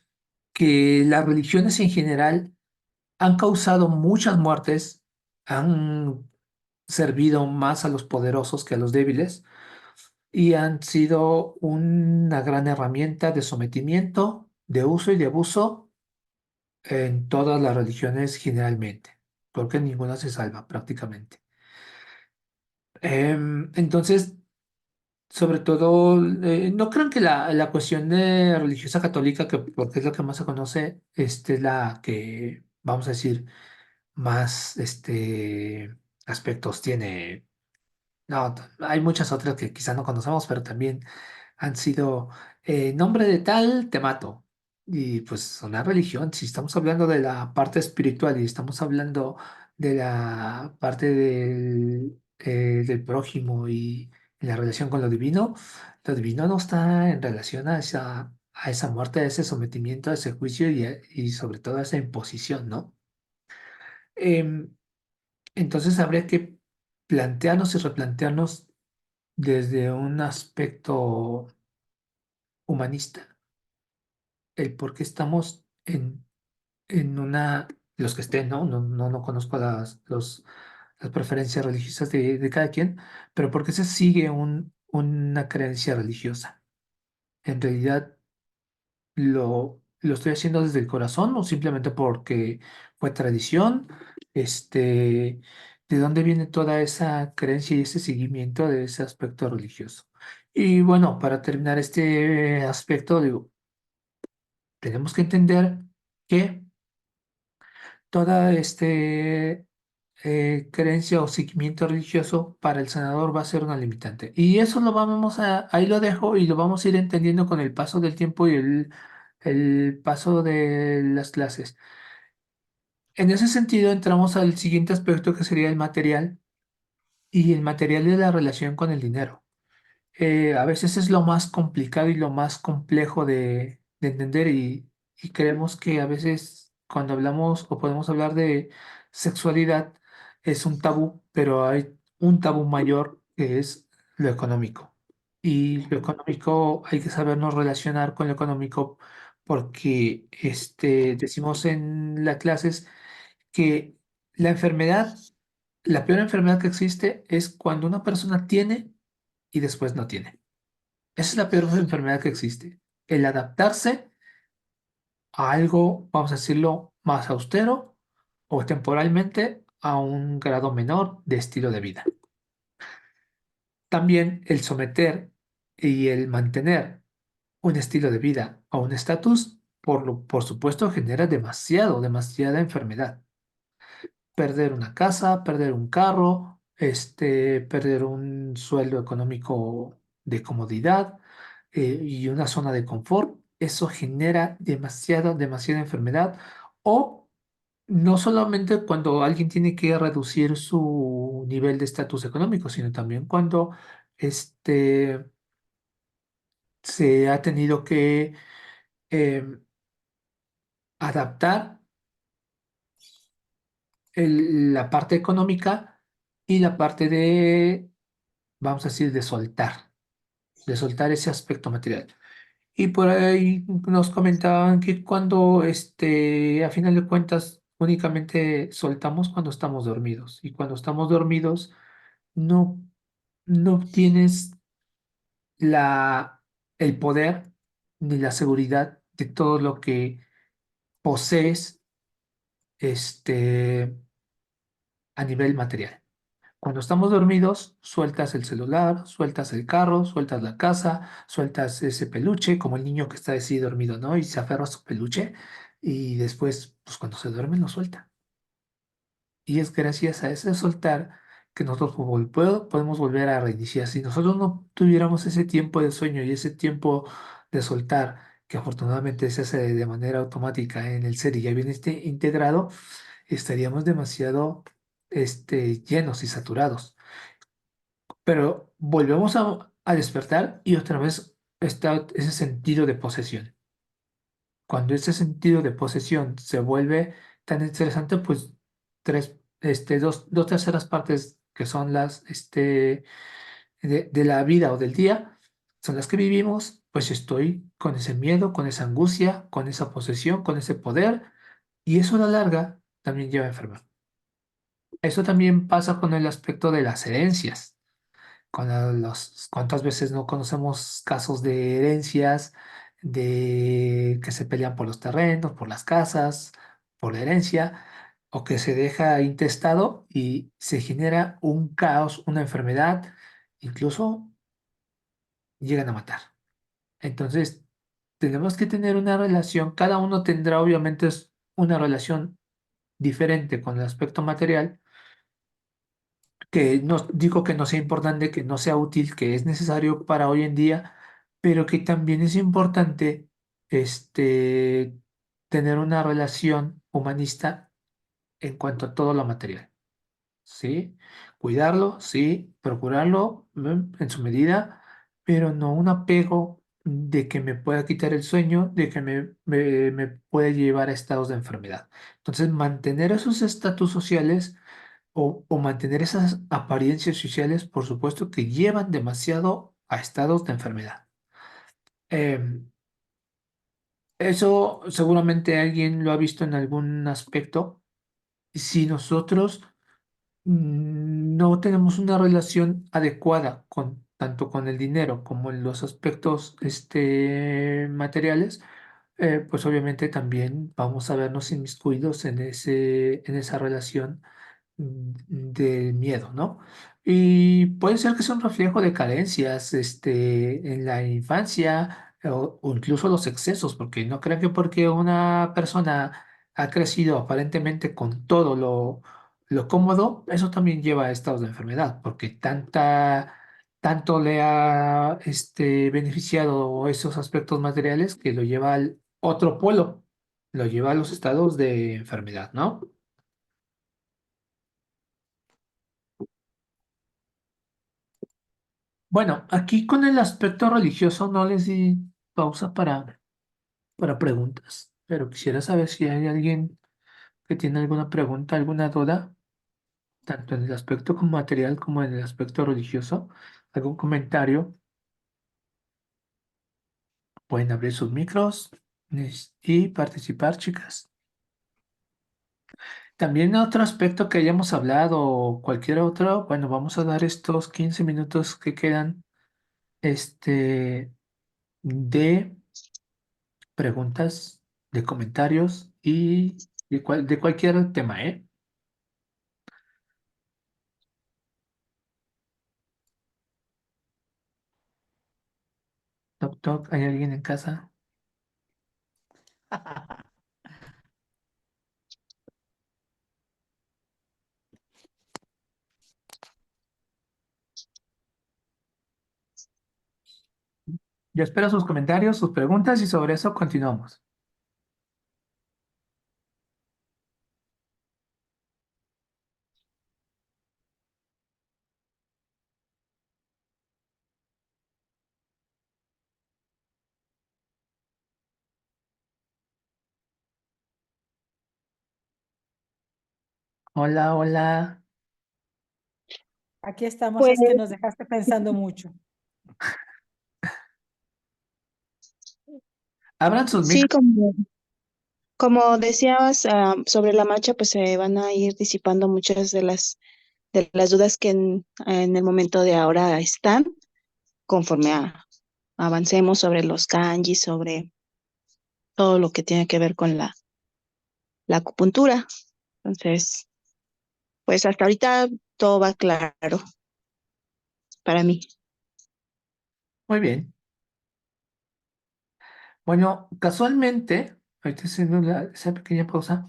que las religiones en general han causado muchas muertes, han servido más a los poderosos que a los débiles y han sido una gran herramienta de sometimiento, de uso y de abuso en todas las religiones generalmente, porque ninguna se salva prácticamente. Entonces, sobre todo, no creo que la cuestión de religiosa católica, que porque es la que más se conoce, es la que, vamos a decir, más aspectos tiene. No, hay muchas otras que quizá no conocemos, pero también han sido, nombre de tal, te mato. Y pues una religión, si estamos hablando de la parte espiritual y estamos hablando de la parte del prójimo y la relación con lo divino no está en relación a esa muerte, a ese sometimiento, a ese juicio y sobre todo a esa imposición, ¿no? Em, entonces habría que plantearnos y replantearnos desde un aspecto humanista el por qué estamos en una, los que estén, ¿no? No conozco las preferencias religiosas de cada quien, pero por qué se sigue una creencia religiosa. En realidad, lo estoy haciendo desde el corazón o simplemente porque fue tradición. ¿De dónde viene toda esa creencia y ese seguimiento de ese aspecto religioso? Y bueno, para terminar este aspecto, digo, tenemos que entender que toda creencia o seguimiento religioso para el sanador va a ser una limitante. Y eso ahí lo dejo y lo vamos a ir entendiendo con el paso del tiempo y el paso de las clases. En ese sentido, entramos al siguiente aspecto que sería el material y el material de la relación con el dinero. A veces es lo más complicado y lo más complejo de entender y creemos que a veces cuando hablamos o podemos hablar de sexualidad es un tabú, pero hay un tabú mayor que es lo económico. Y lo económico hay que sabernos relacionar con lo económico porque decimos en las clases que la enfermedad, la peor enfermedad que existe es cuando una persona tiene y después no tiene. Esa es la peor enfermedad que existe. El adaptarse a algo, vamos a decirlo, más austero o temporalmente a un grado menor de estilo de vida. También el someter y el mantener un estilo de vida o un estatus, por supuesto, genera demasiada enfermedad. Perder una casa, perder un carro, perder un sueldo económico de comodidad y una zona de confort, eso genera demasiada enfermedad. O no solamente cuando alguien tiene que reducir su nivel de estatus económico, sino también cuando este, se ha tenido que em, adaptar la parte económica y la parte vamos a decir, de soltar ese aspecto material. Y por ahí nos comentaban que cuando, a final de cuentas, únicamente soltamos cuando estamos dormidos. Y cuando estamos dormidos, no, no tienes el poder ni la seguridad de todo lo que posees, a nivel material. Cuando estamos dormidos, sueltas el celular, sueltas el carro, sueltas la casa, sueltas ese peluche, como el niño que está así dormido, ¿no? Y se aferra a su peluche y después, pues cuando se duerme, lo suelta. Y es gracias a ese soltar que nosotros podemos volver a reiniciar. Si nosotros no tuviéramos ese tiempo de sueño y ese tiempo de soltar, que afortunadamente se hace de manera automática en el ser y ya viene integrado, estaríamos demasiado llenos y saturados. Pero volvemos a despertar y otra vez está ese sentido de posesión. Cuando ese sentido de posesión se vuelve tan interesante, pues dos terceras partes que son de la vida o del día son las que vivimos, pues estoy con ese miedo, con esa angustia, con esa posesión, con ese poder, y eso a la larga también lleva a enfermar. Eso también pasa con el aspecto de las herencias. ¿Cuántas veces no conocemos casos de herencias de que se pelean por los terrenos, por las casas, por la herencia, o que se deja intestado y se genera un caos, una enfermedad, incluso llegan a matar? Entonces, tenemos que tener una relación, cada uno tendrá obviamente una relación diferente con el aspecto material, que no digo que no sea importante, que no sea útil, que es necesario para hoy en día, pero que también es importante este, tener una relación humanista en cuanto a todo lo material, ¿sí? Cuidarlo, sí, procurarlo en su medida, pero no un apego de que me pueda quitar el sueño, de que me puede llevar a estados de enfermedad. Entonces, mantener esos estatus sociales o mantener esas apariencias sociales, por supuesto, que llevan demasiado a estados de enfermedad. Em, Eso seguramente alguien lo ha visto en algún aspecto. Si nosotros no tenemos una relación adecuada con tanto con el dinero como en los aspectos materiales, pues obviamente también vamos a vernos inmiscuidos en en esa relación de miedo, ¿no? Y puede ser que sea un reflejo de carencias, en la infancia o incluso los excesos, porque no crean que porque una persona ha crecido aparentemente con todo lo cómodo, eso también lleva a estados de enfermedad, porque tanto le ha, beneficiado esos aspectos materiales que lo lleva al otro polo, lo lleva a los estados de enfermedad, ¿no? Bueno, aquí con el aspecto religioso no les di pausa para preguntas, pero quisiera saber si hay alguien que tiene alguna pregunta, alguna duda, tanto en el aspecto como material como en el aspecto religioso, algún comentario, pueden abrir sus micros y participar, chicas. También otro aspecto que hayamos hablado o cualquier otro, bueno, vamos a dar estos 15 minutos que quedan, de preguntas, de comentarios y de cualquier tema, ¿eh? Toc, toc, ¿hay alguien en casa? Yo espero sus comentarios, sus preguntas y sobre eso continuamos. Hola, hola. Aquí estamos, Pues es que nos dejaste pensando mucho. Abran sus Sí, micros. como decías, sobre la marcha, pues se van a ir disipando muchas de las dudas que en el momento de ahora están, conforme avancemos sobre los kanjis, sobre todo lo que tiene que ver con la acupuntura. Entonces, pues hasta ahorita todo va claro para mí. Muy bien. Bueno, casualmente, ahorita haciendo esa pequeña pausa,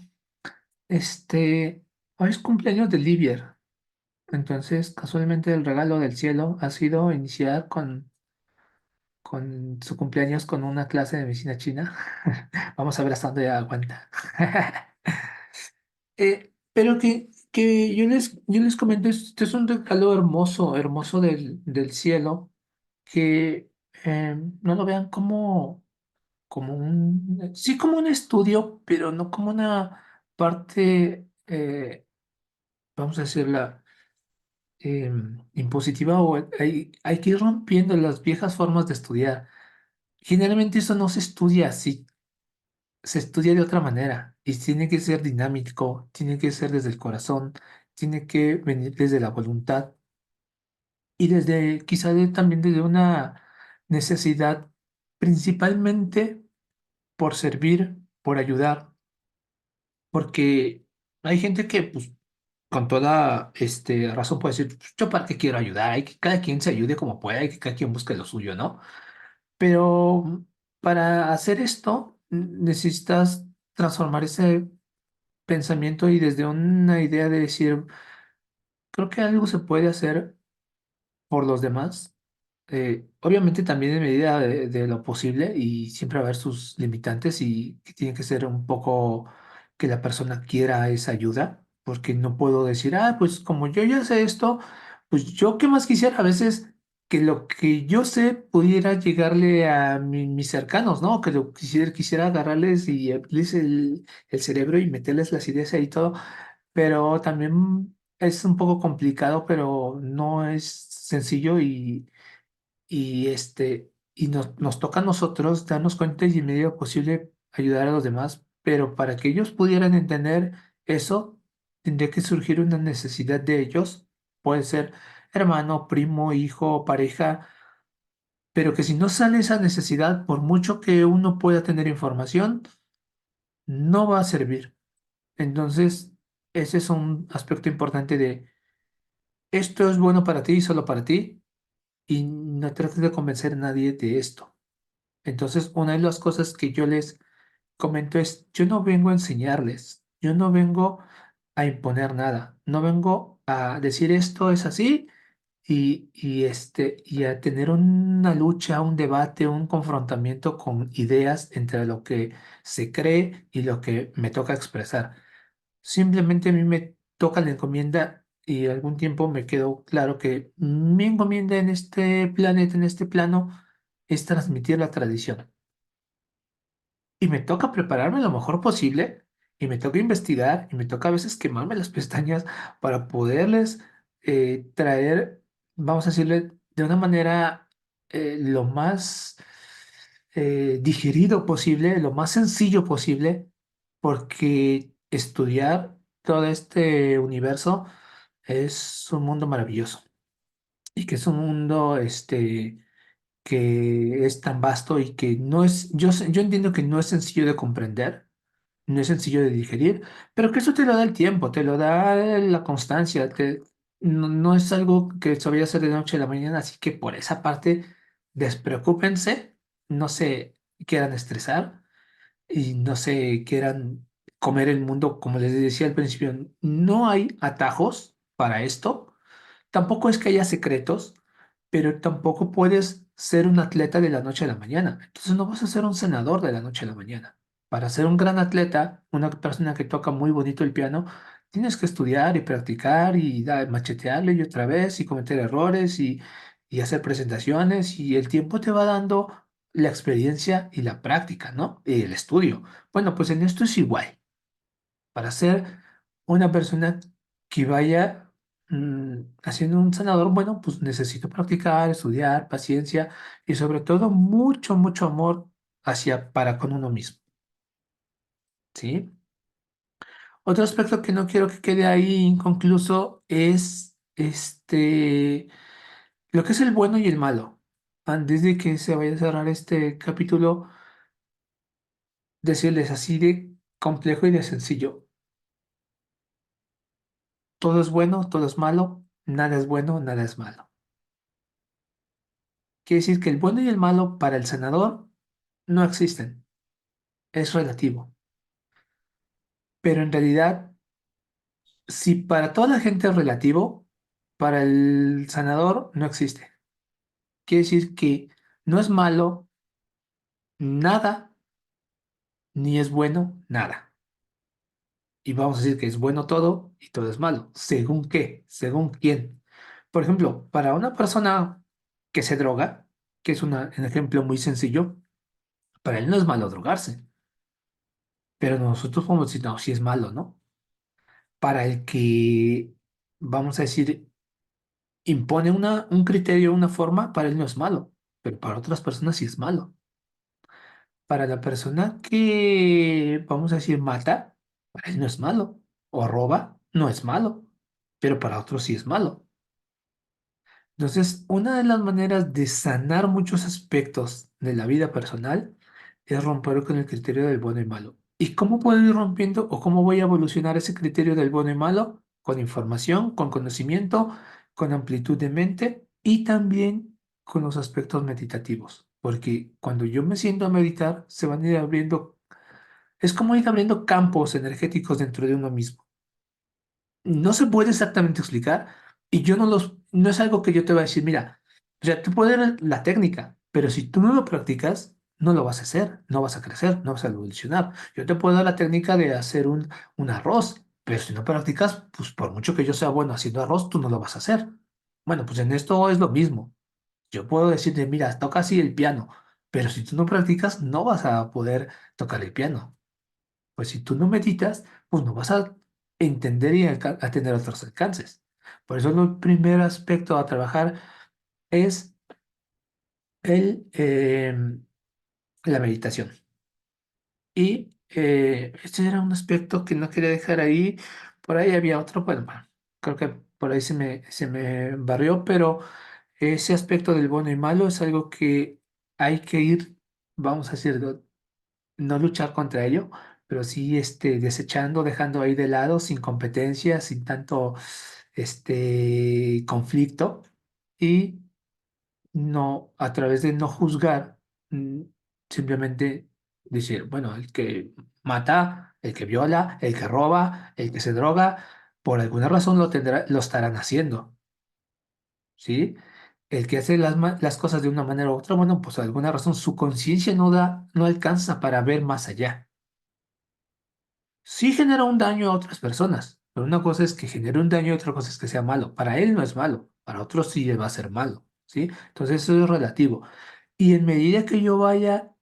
hoy es cumpleaños de Livier. Entonces, casualmente el regalo del cielo ha sido iniciar con su cumpleaños con una clase de medicina china. Vamos a ver hasta dónde aguanta. Pero que yo les comento, este es un regalo hermoso, hermoso del cielo, que no lo vean como sí como un estudio, pero no como una parte, vamos a decirla, impositiva o hay que ir rompiendo las viejas formas de estudiar. Generalmente eso no se estudia así, se estudia de otra manera y tiene que ser dinámico, tiene que ser desde el corazón, tiene que venir desde la voluntad y desde también desde una necesidad, principalmente por servir, por ayudar, porque hay gente que pues con toda razón puede decir, "Pues, yo para qué quiero ayudar, hay que cada quien se ayude como pueda, hay que cada quien busque lo suyo, ¿no? Pero para hacer esto necesitas transformar ese pensamiento y desde una idea de decir, creo que algo se puede hacer por los demás. Obviamente también en medida de lo posible y siempre va a haber sus limitantes y que tiene que ser un poco que la persona quiera esa ayuda, porque no puedo decir, ah, pues como yo ya sé esto, pues yo qué más quisiera a veces que lo que yo sé pudiera llegarle a mis cercanos, ¿no? Que lo quisiera agarrarles y abrirles el cerebro y meterles las ideas ahí y todo, pero también es un poco complicado, pero no es sencillo y nos toca a nosotros darnos cuenta y en medida posible ayudar a los demás, pero para que ellos pudieran entender eso, tendría que surgir una necesidad de ellos, puede ser hermano, primo, hijo, pareja, pero que si no sale esa necesidad, por mucho que uno pueda tener información, no va a servir. Entonces, ese es un aspecto importante de esto es bueno para ti y solo para ti, y no trates de convencer a nadie de esto. Entonces, una de las cosas que yo les comento es, yo no vengo a enseñarles, yo no vengo a imponer nada, no vengo a decir esto es así y a tener una lucha, un debate, un confrontamiento con ideas entre lo que se cree y lo que me toca expresar. Simplemente a mí me toca la encomienda y algún tiempo me quedó claro que mi encomienda en este planeta, en este plano, es transmitir la tradición. Y me toca prepararme lo mejor posible y me toca investigar y me toca a veces quemarme las pestañas para poderles traer, vamos a decirle, de una manera lo más digerido posible, lo más sencillo posible, porque estudiar todo este universo es un mundo maravilloso y que es un mundo que es tan vasto y que no es, yo entiendo que no es sencillo de comprender, no es sencillo de digerir, pero que eso te lo da el tiempo, te lo da la constancia, no es algo que se vaya a hacer de noche a la mañana, así que por esa parte, despreocúpense, no se quieran estresar y no se quieran comer el mundo, como les decía al principio, no hay atajos para esto. Tampoco es que haya secretos, pero tampoco puedes ser un atleta de la noche a la mañana. Entonces no vas a ser un senador de la noche a la mañana. Para ser un gran atleta, una persona que toca muy bonito el piano, tienes que estudiar y practicar y machetearle y otra vez y cometer errores y hacer presentaciones y el tiempo te va dando la experiencia y la práctica, ¿no? Y el estudio. Bueno, pues en esto es igual. Para ser una persona que vaya haciendo un sanador, bueno, pues necesito practicar, estudiar, paciencia y sobre todo mucho, mucho amor hacia para con uno mismo, ¿sí? Otro aspecto que no quiero que quede ahí inconcluso es lo que es el bueno y el malo. Antes de que se vaya a cerrar este capítulo, decirles así de complejo y de sencillo. Todo es bueno, todo es malo, nada es bueno, nada es malo. Quiere decir que el bueno y el malo para el senador no existen, es relativo. Pero en realidad, si para toda la gente es relativo, para el senador no existe. Quiere decir que no es malo nada, ni es bueno nada. Y vamos a decir que es bueno todo y todo es malo. ¿Según qué? ¿Según quién? Por ejemplo, para una persona que se droga, que es un ejemplo muy sencillo, para él no es malo drogarse, pero nosotros podemos decir, no, sí es malo, ¿no? Para el que, vamos a decir, impone un criterio, una forma, para él no es malo, pero para otras personas sí es malo. Para la persona que, vamos a decir, mata, para él no es malo, o roba, no es malo, pero para otros sí es malo. Entonces, una de las maneras de sanar muchos aspectos de la vida personal es romper con el criterio del bueno y malo. ¿Y cómo puedo ir rompiendo o cómo voy a evolucionar ese criterio del bueno y malo? Con información, con conocimiento, con amplitud de mente y también con los aspectos meditativos. Porque cuando yo me siento a meditar, se van a ir abriendo, es como ir abriendo campos energéticos dentro de uno mismo. No se puede exactamente explicar y yo no es algo que yo te voy a decir, mira, ya te puedo dar la técnica, pero si tú no lo practicas, no lo vas a hacer, no vas a crecer, no vas a evolucionar. Yo te puedo dar la técnica de hacer un arroz, pero si no practicas, pues por mucho que yo sea bueno haciendo arroz, tú no lo vas a hacer. Bueno, pues en esto es lo mismo. Yo puedo decirte, mira, toca así el piano, pero si tú no practicas, no vas a poder tocar el piano. Pues si tú no meditas, pues no vas a entender y a tener otros alcances. Por eso el primer aspecto a trabajar es el, la meditación. Y este era un aspecto que no quería dejar ahí. Por ahí había otro, bueno, creo que por ahí se me barrió, pero ese aspecto del bueno y malo es algo que hay que ir, vamos a decir, no luchar contra ello, pero sí desechando, dejando ahí de lado, sin competencia, sin tanto conflicto, y no, a través de no juzgar, mm, simplemente decir, bueno, el que mata, el que viola, el que roba, el que se droga, por alguna razón lo estarán haciendo, ¿sí? El que hace las cosas de una manera u otra, bueno, pues por alguna razón su conciencia no alcanza para ver más allá. Sí genera un daño a otras personas, pero una cosa es que genere un daño y otra cosa es que sea malo. Para él no es malo, para otros sí va a ser malo, ¿sí? Entonces eso es relativo. Y en medida que yo vaya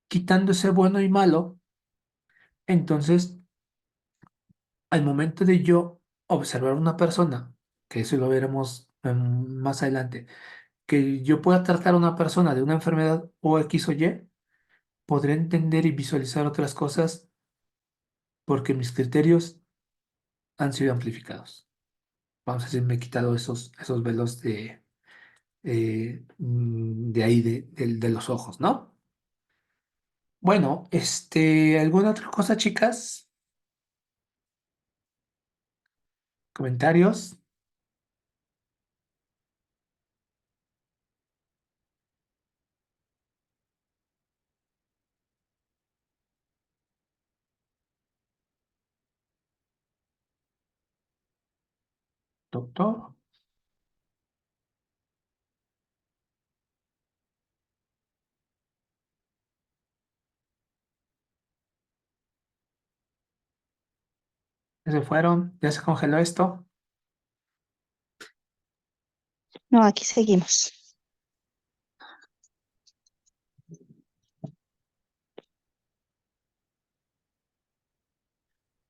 quitando ese bueno y malo, entonces al momento de yo observar una persona, que eso lo veremos más adelante, que yo pueda tratar a una persona de una enfermedad o X o Y, podré entender y visualizar otras cosas porque mis criterios han sido amplificados. Vamos a decir, me he quitado esos velos de ahí, de los ojos, ¿no? Bueno, ¿alguna otra cosa, chicas? ¿Comentarios? Doctor, ¿ya se fueron? ¿Ya se congeló esto? No, aquí seguimos.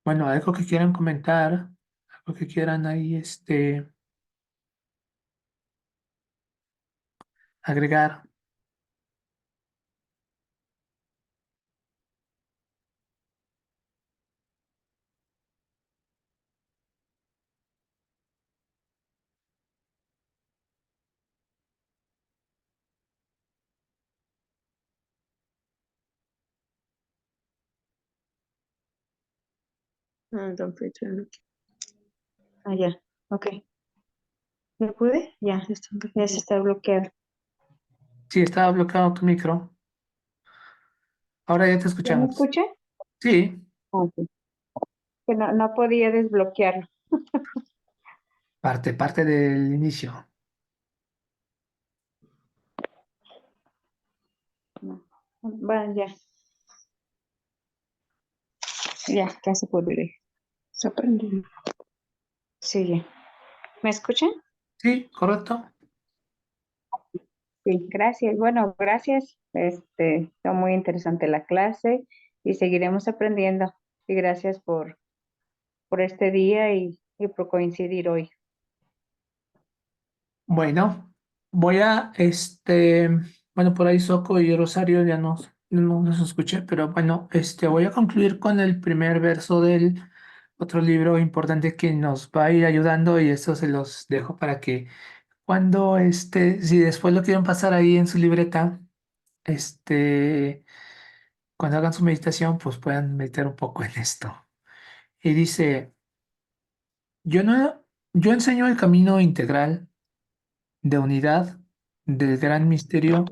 Bueno, algo que quieran comentar, algo que quieran ahí, agregar. Ah, don Pedro. Ah, ya, ok. ¿Ya pude? Ya se está bloqueado. Sí, estaba bloqueado tu micro. Ahora ya te ¿Ya me escuchamos. escucha? Sí, Ok. Que no podía desbloquearlo. parte del inicio. No. Bueno, ya se puede. Se aprendió. Sí, ya. ¿Me escuchan? Sí, correcto. Sí, gracias. Bueno, gracias. Está muy interesante la clase y seguiremos aprendiendo. Y gracias por este día y por coincidir hoy. Bueno, voy a, bueno, por ahí Soco y Rosario ya no los escuché, pero bueno, voy a concluir con el primer verso del otro libro importante que nos va a ir ayudando y eso se los dejo para que cuando, si después lo quieren pasar ahí en su libreta, este, cuando hagan su meditación, pues puedan meter un poco en esto. Y dice, yo no, yo enseño el camino integral de unidad del gran misterio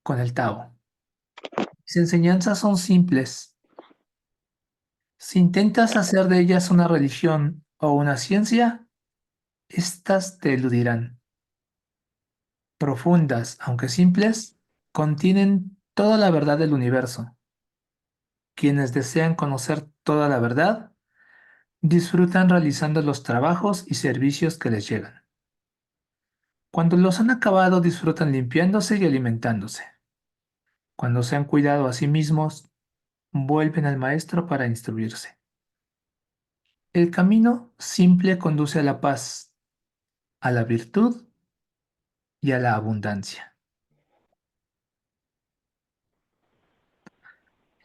con el Tao. Mis enseñanzas son simples. Si intentas hacer de ellas una religión o una ciencia, éstas te eludirán. Profundas, aunque simples, contienen toda la verdad del universo. Quienes desean conocer toda la verdad, disfrutan realizando los trabajos y servicios que les llegan. Cuando los han acabado, disfrutan limpiándose y alimentándose. Cuando se han cuidado a sí mismos, vuelven al maestro para instruirse. El camino simple conduce a la paz, a la virtud y a la abundancia.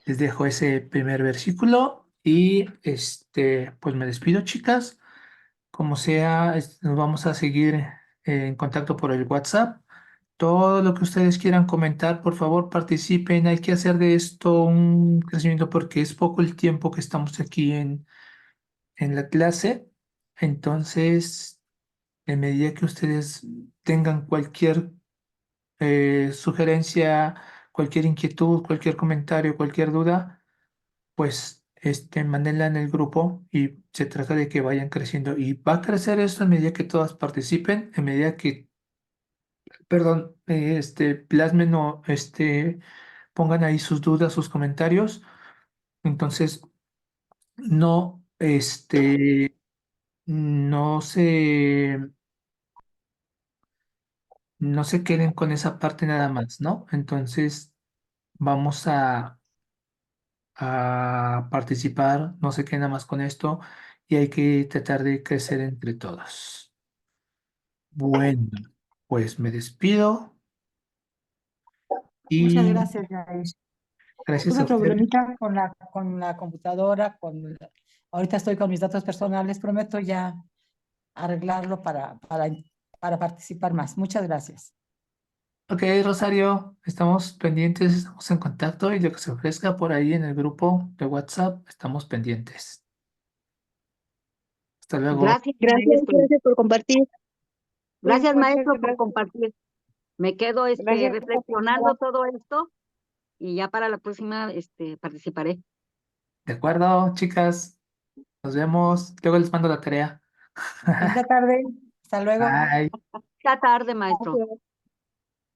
Les dejo ese primer versículo y pues me despido, chicas. Como sea, nos vamos a seguir en contacto por el WhatsApp. Todo lo que ustedes quieran comentar, por favor, participen. Hay que hacer de esto un crecimiento porque es poco el tiempo que estamos aquí en la clase. Entonces, en medida que ustedes tengan cualquier sugerencia, cualquier inquietud, cualquier comentario, cualquier duda, pues mándenla en el grupo y se trata de que vayan creciendo. Y va a crecer esto en medida que todas participen, en medida que, perdón, plasmen o pongan ahí sus dudas, sus comentarios. Entonces, no, no se, no se queden con esa parte nada más, ¿no? Entonces, vamos a participar, no se queden nada más con esto y hay que tratar de crecer entre todos. Bueno, pues me despido Muchas y gracias, Yair. gracias a Tuve ustedes. problemita con la computadora, ahorita estoy con mis datos personales, prometo ya arreglarlo para participar más. Muchas gracias. Ok, Rosario, estamos pendientes, estamos en contacto y lo que se ofrezca por ahí en el grupo de WhatsApp, estamos pendientes. Hasta luego. Gracias, Gracias, maestro. gracias por compartir. Sí, Gracias, muchas maestro, por gracias. compartir. Me quedo Gracias. reflexionando todo esto y ya para la próxima participaré. De acuerdo, chicas, nos vemos. Luego les mando la tarea. Bonita tarde. Hasta luego. Bye. Esta tarde, maestro.